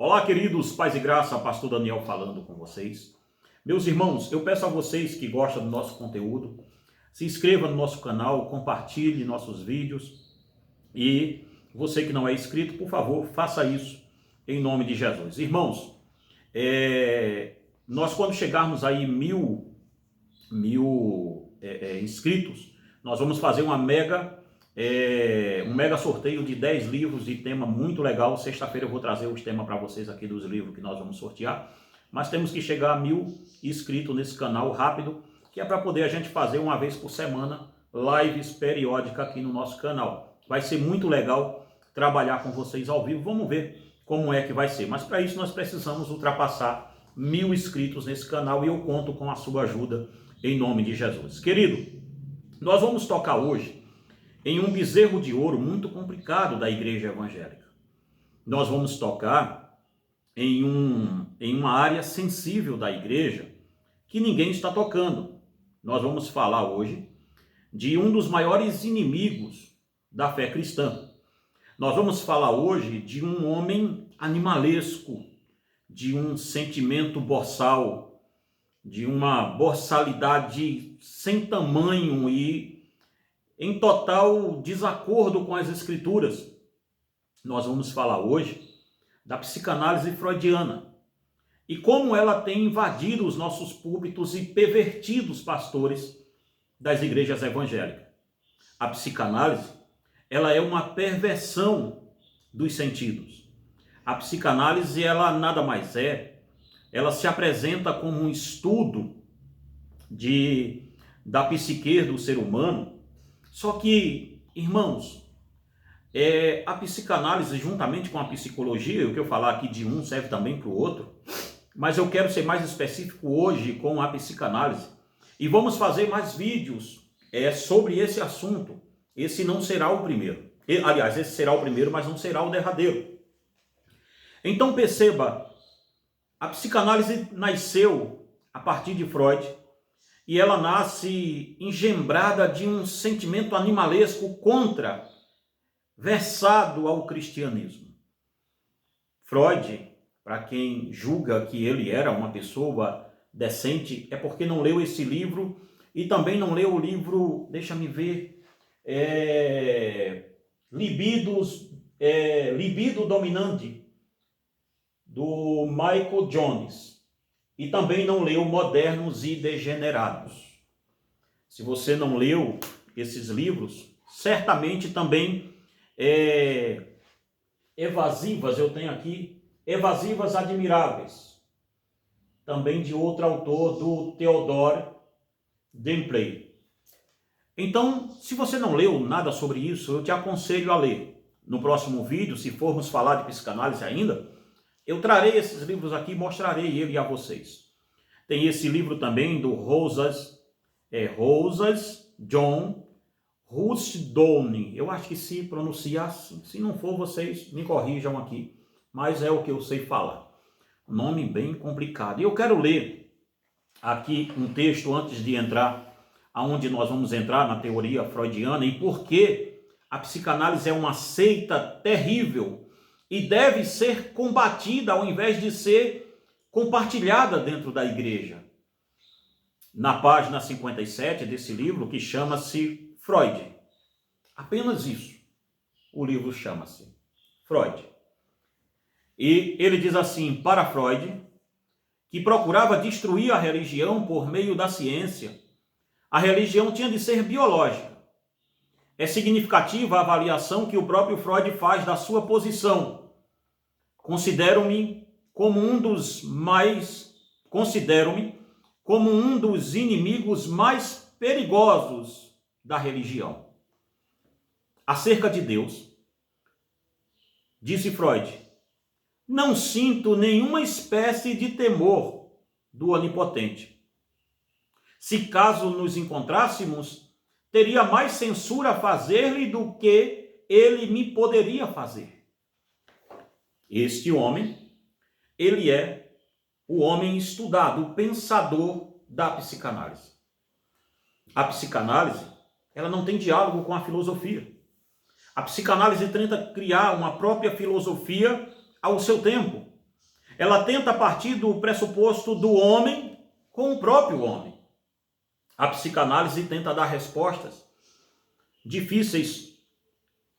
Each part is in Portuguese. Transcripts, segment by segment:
Olá, queridos pais e graça, pastor Daniel falando com vocês. Meus irmãos, eu peço a vocês que gostam do nosso conteúdo, se inscreva no nosso canal, compartilhe nossos vídeos e você que não é inscrito, por favor, faça isso em nome de Jesus. Irmãos, nós quando chegarmos aí mil inscritos, nós vamos fazer um mega sorteio de 10 livros de tema muito legal. Sexta-feira eu vou trazer os temas para vocês aqui dos livros que nós vamos sortear. Mas temos que chegar a 1000 inscritos nesse canal rápido, que é para poder a gente fazer uma vez por semana lives periódicas aqui no nosso canal. Vai ser muito legal trabalhar com vocês ao vivo. Vamos ver como é que vai ser. Mas para isso nós precisamos ultrapassar 1000 inscritos nesse canal e eu conto com a sua ajuda em nome de Jesus. Querido, nós vamos tocar hoje em um bezerro de ouro muito complicado da igreja evangélica. Nós vamos tocar em uma área sensível da igreja que ninguém está tocando. Nós vamos falar hoje de um dos maiores inimigos da fé cristã. Nós vamos falar hoje de um homem animalesco, de um sentimento boçal, de uma boçalidade sem tamanho e em total desacordo com as escrituras. Nós vamos falar hoje da psicanálise freudiana e como ela tem invadido os nossos púlpitos e pervertido os pastores das igrejas evangélicas. A psicanálise, ela é uma perversão dos sentidos. A psicanálise, ela nada mais ela se apresenta como um estudo da psique do ser humano. Só que, irmãos, a psicanálise, juntamente com a psicologia, o que eu falar aqui de um serve também para o outro, mas eu quero ser mais específico hoje com a psicanálise. E vamos fazer mais vídeos sobre esse assunto. Esse não será o primeiro. Aliás, esse será o primeiro, mas não será o derradeiro. Então perceba, a psicanálise nasceu a partir de Freud, e ela nasce engembrada de um sentimento animalesco versado ao cristianismo. Freud, para quem julga que ele era uma pessoa decente, é porque não leu esse livro e também não leu o livro, deixa-me ver, Libido Dominante, do Michael Jones. E também não leu Modernos e Degenerados. Se você não leu esses livros, certamente também Evasivas, eu tenho aqui, Evasivas Admiráveis, também de outro autor, do Theodore Dempsey. Então, se você não leu nada sobre isso, eu te aconselho a ler. No próximo vídeo, se formos falar de psicanálise ainda, eu trarei esses livros aqui e mostrarei ele a vocês. Tem esse livro também do Rosas John Huston. Eu acho que se pronuncia assim. Se não for, vocês me corrijam aqui. Mas é o que eu sei falar. Nome bem complicado. E eu quero ler aqui um texto antes de entrar aonde nós vamos entrar na teoria freudiana e por que a psicanálise é uma seita terrível e deve ser combatida ao invés de ser compartilhada dentro da igreja. Na página 57 desse livro, que chama-se Freud. Apenas isso. O livro chama-se Freud. E ele diz assim, para Freud, que procurava destruir a religião por meio da ciência, a religião tinha de ser biológica. É significativa a avaliação que o próprio Freud faz da sua posição. Considero-me como um dos inimigos mais perigosos da religião. Acerca de Deus, disse Freud, não sinto nenhuma espécie de temor do onipotente. Se caso nos encontrássemos, teria mais censura a fazer-lhe do que ele me poderia fazer. Este homem, ele é o homem estudado, o pensador da psicanálise. A psicanálise, ela não tem diálogo com a filosofia. A psicanálise tenta criar uma própria filosofia ao seu tempo. ela tenta partir do pressuposto do homem com o próprio homem. A psicanálise tenta dar respostas difíceis.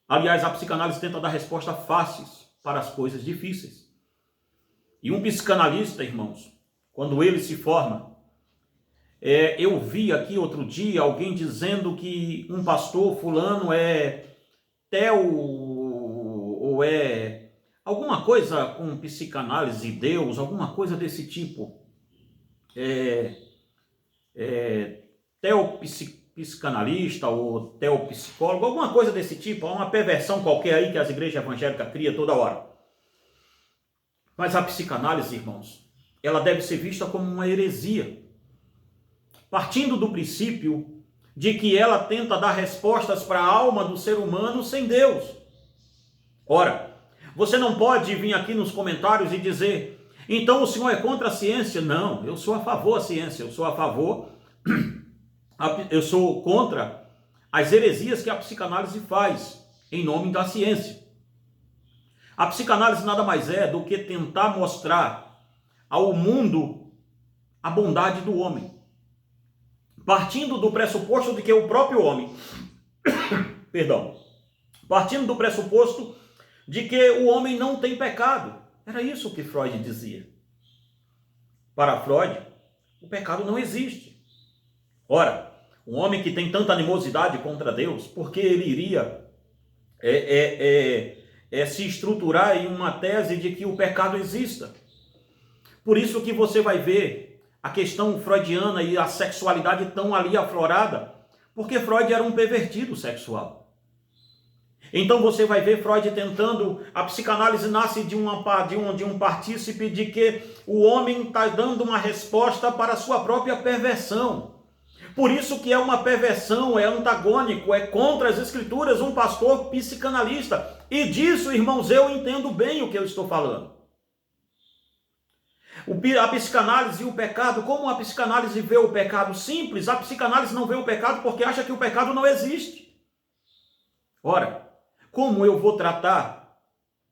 Aliás, a psicanálise tenta dar respostas fáceis para as coisas difíceis. E um psicanalista, irmãos, quando ele se forma, eu vi aqui outro dia alguém dizendo que um pastor fulano é ou é alguma coisa com psicanálise, Deus, alguma coisa desse tipo. Teopsicanalista ou teopsicólogo, alguma coisa desse tipo, uma perversão qualquer aí que as igrejas evangélicas criam toda hora. Mas a psicanálise, irmãos, ela deve ser vista como uma heresia, partindo do princípio de que ela tenta dar respostas para a alma do ser humano sem Deus. Ora, você não pode vir aqui nos comentários e dizer, então o senhor é contra a ciência? Não, eu sou a favor da ciência, eu sou contra as heresias que a psicanálise faz em nome da ciência. A psicanálise nada mais é do que tentar mostrar ao mundo a bondade do homem, partindo do pressuposto de que o próprio homem, partindo do pressuposto de que o homem não tem pecado. Era isso que Freud dizia. Para Freud, o pecado não existe. Ora, um homem que tem tanta animosidade contra Deus, por que ele iria se estruturar em uma tese de que o pecado exista? Por isso que você vai ver a questão freudiana e a sexualidade tão ali aflorada, porque Freud era um pervertido sexual. Então você vai ver Freud tentando, a psicanálise nasce de um partícipe de que o homem está dando uma resposta para a sua própria perversão. Por isso que é uma perversão, é antagônico, é contra as escrituras um pastor psicanalista. E disso, irmãos, eu entendo bem o que eu estou falando. A psicanálise e o pecado, como a psicanálise vê o pecado? Simples, a psicanálise não vê o pecado porque acha que o pecado não existe. Ora, como eu vou tratar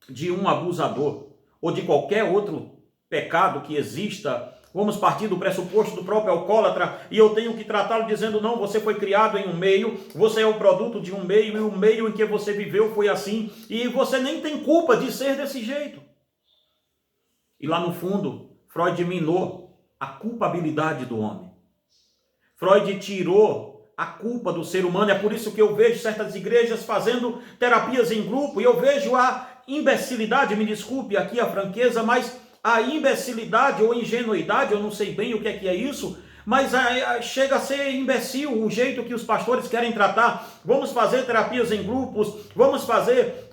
de um abusador ou de qualquer outro pecado que exista? Vamos partir do pressuposto do próprio alcoólatra e eu tenho que tratá-lo dizendo, não, você foi criado em um meio, você é o produto de um meio e o meio em que você viveu foi assim e você nem tem culpa de ser desse jeito. E lá no fundo, Freud minou a culpabilidade do homem. Freud tirou a culpa do ser humano. É por isso que eu vejo certas igrejas fazendo terapias em grupo e eu vejo a imbecilidade, me desculpe aqui a franqueza, mas a imbecilidade ou ingenuidade, eu não sei bem o que é isso, mas chega a ser imbecil o jeito que os pastores querem tratar. Vamos fazer terapias em grupos, vamos fazer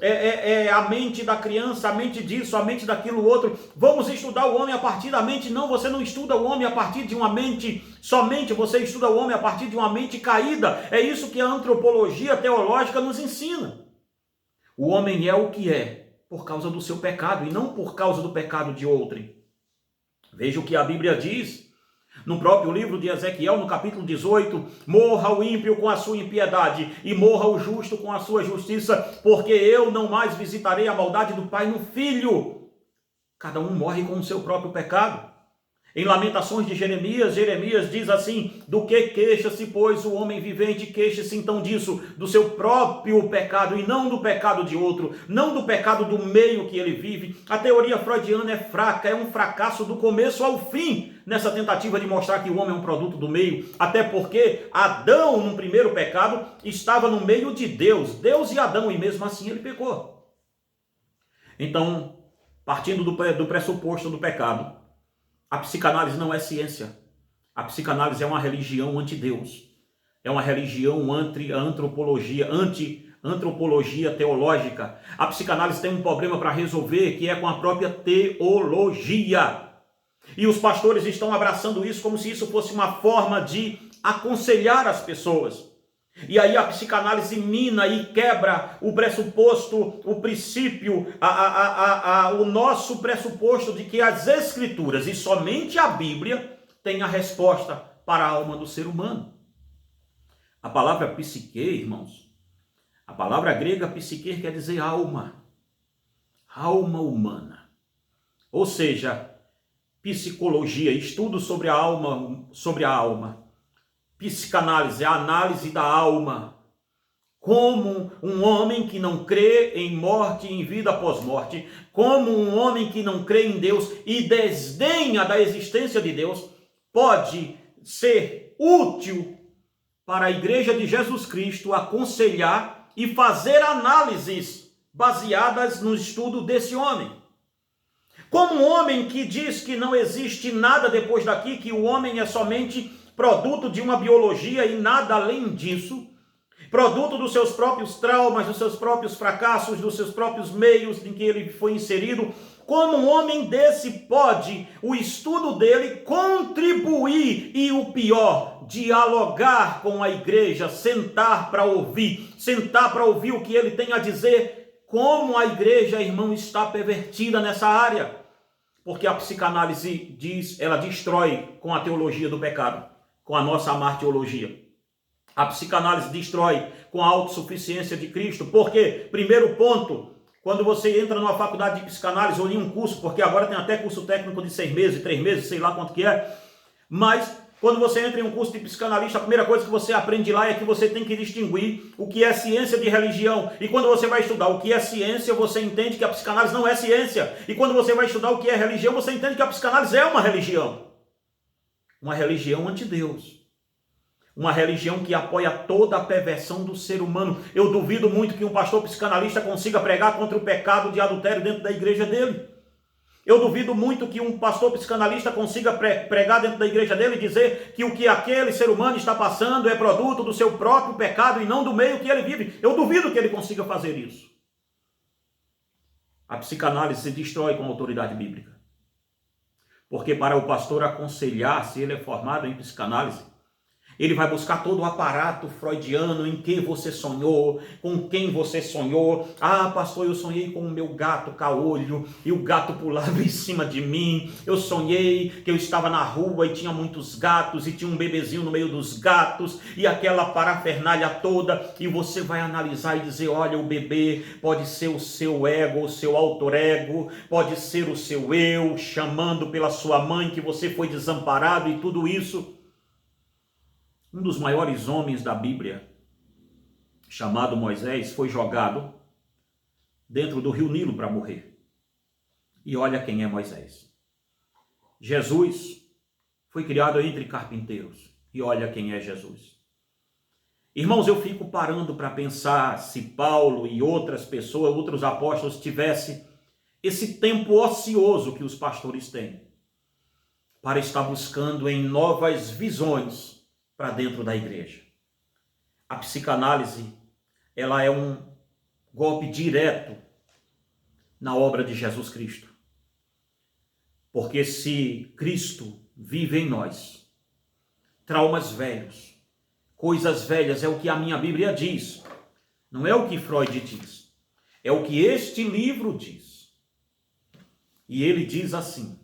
a mente da criança, a mente disso, a mente daquilo outro, vamos estudar o homem a partir da mente. Não, você não estuda o homem a partir de uma mente somente, você estuda o homem a partir de uma mente caída. É isso que a antropologia teológica nos ensina. O homem é o que é por causa do seu pecado e não por causa do pecado de outrem. Veja o que a Bíblia diz no próprio livro de Ezequiel, no capítulo 18, morra o ímpio com a sua impiedade e morra o justo com a sua justiça, porque eu não mais visitarei a maldade do pai no filho. Cada um morre com o seu próprio pecado. Em Lamentações de Jeremias, Jeremias diz assim, do que queixa-se, pois, o homem vivente? Queixa-se então disso, do seu próprio pecado e não do pecado de outro, não do pecado do meio que ele vive. A teoria freudiana é fraca, é um fracasso do começo ao fim, nessa tentativa de mostrar que o homem é um produto do meio, até porque Adão, no primeiro pecado, estava no meio de Deus e Adão, e mesmo assim ele pecou. Então, partindo do pressuposto do pecado, a psicanálise não é ciência. A psicanálise é uma religião anti-Deus. É uma religião anti-antropologia teológica. A psicanálise tem um problema para resolver, que é com a própria teologia. E os pastores estão abraçando isso como se isso fosse uma forma de aconselhar as pessoas. E aí a psicanálise mina e quebra o pressuposto, o princípio, o nosso pressuposto de que as escrituras e somente a Bíblia tem a resposta para a alma do ser humano. A palavra psique, irmãos, a palavra grega psique quer dizer alma, alma humana. ou seja, psicologia, estudo sobre a alma, psicanálise, a análise da alma, como um homem que não crê em morte e em vida após morte, como um homem que não crê em Deus e desdenha da existência de Deus, pode ser útil para a Igreja de Jesus Cristo aconselhar e fazer análises baseadas no estudo desse homem. Como um homem que diz que não existe nada depois daqui, que o homem é somente produto de uma biologia e nada além disso, produto dos seus próprios traumas, dos seus próprios fracassos, dos seus próprios meios em que ele foi inserido, como um homem desse pode, o estudo dele, contribuir e o pior, dialogar com a igreja, sentar para ouvir o que ele tem a dizer, como a igreja, irmão, está pervertida nessa área. Porque a psicanálise diz, ela destrói com a teologia do pecado, com a nossa amartiologia. A psicanálise destrói com a autossuficiência de Cristo. Por quê? Primeiro ponto, quando você entra numa faculdade de psicanálise ou em um curso, porque agora tem até curso técnico de 6 meses, 3 meses, sei lá quanto que é, mas quando você entra em um curso de psicanalista, a primeira coisa que você aprende lá é que você tem que distinguir o que é ciência de religião. E quando você vai estudar o que é ciência, você entende que a psicanálise não é ciência. E quando você vai estudar o que é religião, você entende que a psicanálise é uma religião. Uma religião anti-Deus. Uma religião que apoia toda a perversão do ser humano. Eu duvido muito que um pastor psicanalista consiga pregar contra o pecado de adultério dentro da igreja dele. Eu duvido muito que um pastor psicanalista consiga pregar dentro da igreja dele e dizer que o que aquele ser humano está passando é produto do seu próprio pecado e não do meio que ele vive. Eu duvido que ele consiga fazer isso. A psicanálise se destrói com a autoridade bíblica. Porque para o pastor aconselhar, se ele é formado em psicanálise, ele vai buscar todo o aparato freudiano em que você sonhou, com quem você sonhou. Ah, pastor, eu sonhei com o meu gato caolho e o gato pulava em cima de mim. Eu sonhei que eu estava na rua e tinha muitos gatos e tinha um bebezinho no meio dos gatos e aquela parafernália toda. E você vai analisar e dizer, olha, o bebê pode ser o seu ego, o seu alter ego, pode ser o seu eu, chamando pela sua mãe que você foi desamparado e tudo isso. Um dos maiores homens da Bíblia, chamado Moisés, foi jogado dentro do rio Nilo para morrer. E olha quem é Moisés. Jesus foi criado entre carpinteiros. E olha quem é Jesus. Irmãos, eu fico parando para pensar se Paulo e outras pessoas, outros apóstolos, tivessem esse tempo ocioso que os pastores têm para estar buscando em novas visões para dentro da igreja. A psicanálise, ela é um golpe direto na obra de Jesus Cristo. Porque se Cristo vive em nós, traumas velhos, coisas velhas, é o que a minha Bíblia diz. Não é o que Freud diz. É o que este livro diz. E ele diz assim,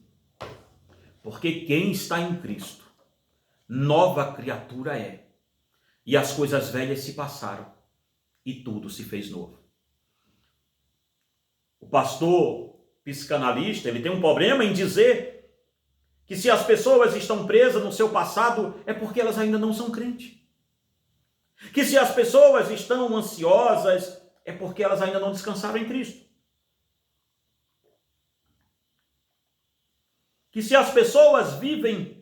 porque quem está em Cristo, nova criatura é, e as coisas velhas se passaram, e tudo se fez novo. O pastor psicanalista, ele tem um problema em dizer que se as pessoas estão presas no seu passado, é porque elas ainda não são crentes. Que se as pessoas estão ansiosas, é porque elas ainda não descansaram em Cristo. Que se as pessoas vivem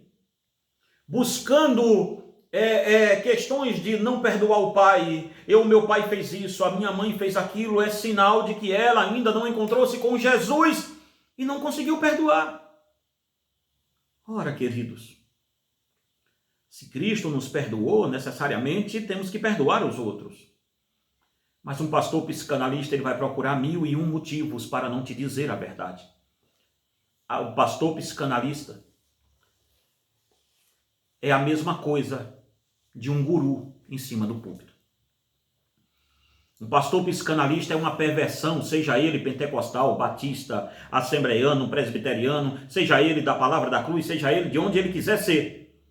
buscando questões de não perdoar o pai, meu pai fez isso, a minha mãe fez aquilo, é sinal de que ela ainda não encontrou-se com Jesus e não conseguiu perdoar. Ora, queridos, se Cristo nos perdoou, necessariamente temos que perdoar os outros. Mas um pastor psicanalista, ele vai procurar 1001 motivos para não te dizer a verdade. O pastor psicanalista é a mesma coisa de um guru em cima do púlpito. Um pastor psicanalista é uma perversão, seja ele pentecostal, batista, assembleiano, presbiteriano, seja ele da Palavra da Cruz, seja ele de onde ele quiser ser.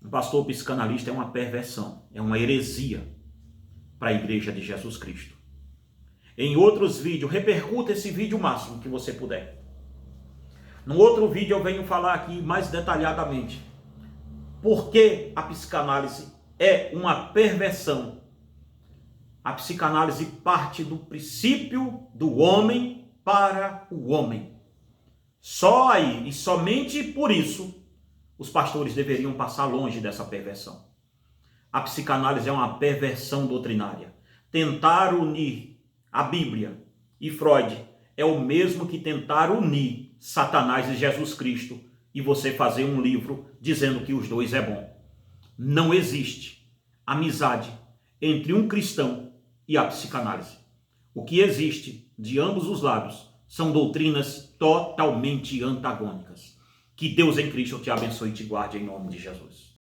Um pastor psicanalista é uma perversão, é uma heresia para a igreja de Jesus Cristo. Em outros vídeos, repercuta esse vídeo o máximo que você puder. No outro vídeo eu venho falar aqui mais detalhadamente por que a psicanálise é uma perversão. A psicanálise parte do princípio do homem para o homem. Só aí e somente por isso os pastores deveriam passar longe dessa perversão. A psicanálise é uma perversão doutrinária. Tentar unir a Bíblia e Freud é o mesmo que tentar unir Satanás e Jesus Cristo e você fazer um livro dizendo que os dois é bom. Não existe amizade entre um cristão e a psicanálise. O que existe de ambos os lados são doutrinas totalmente antagônicas. Que Deus em Cristo te abençoe e te guarde em nome de Jesus.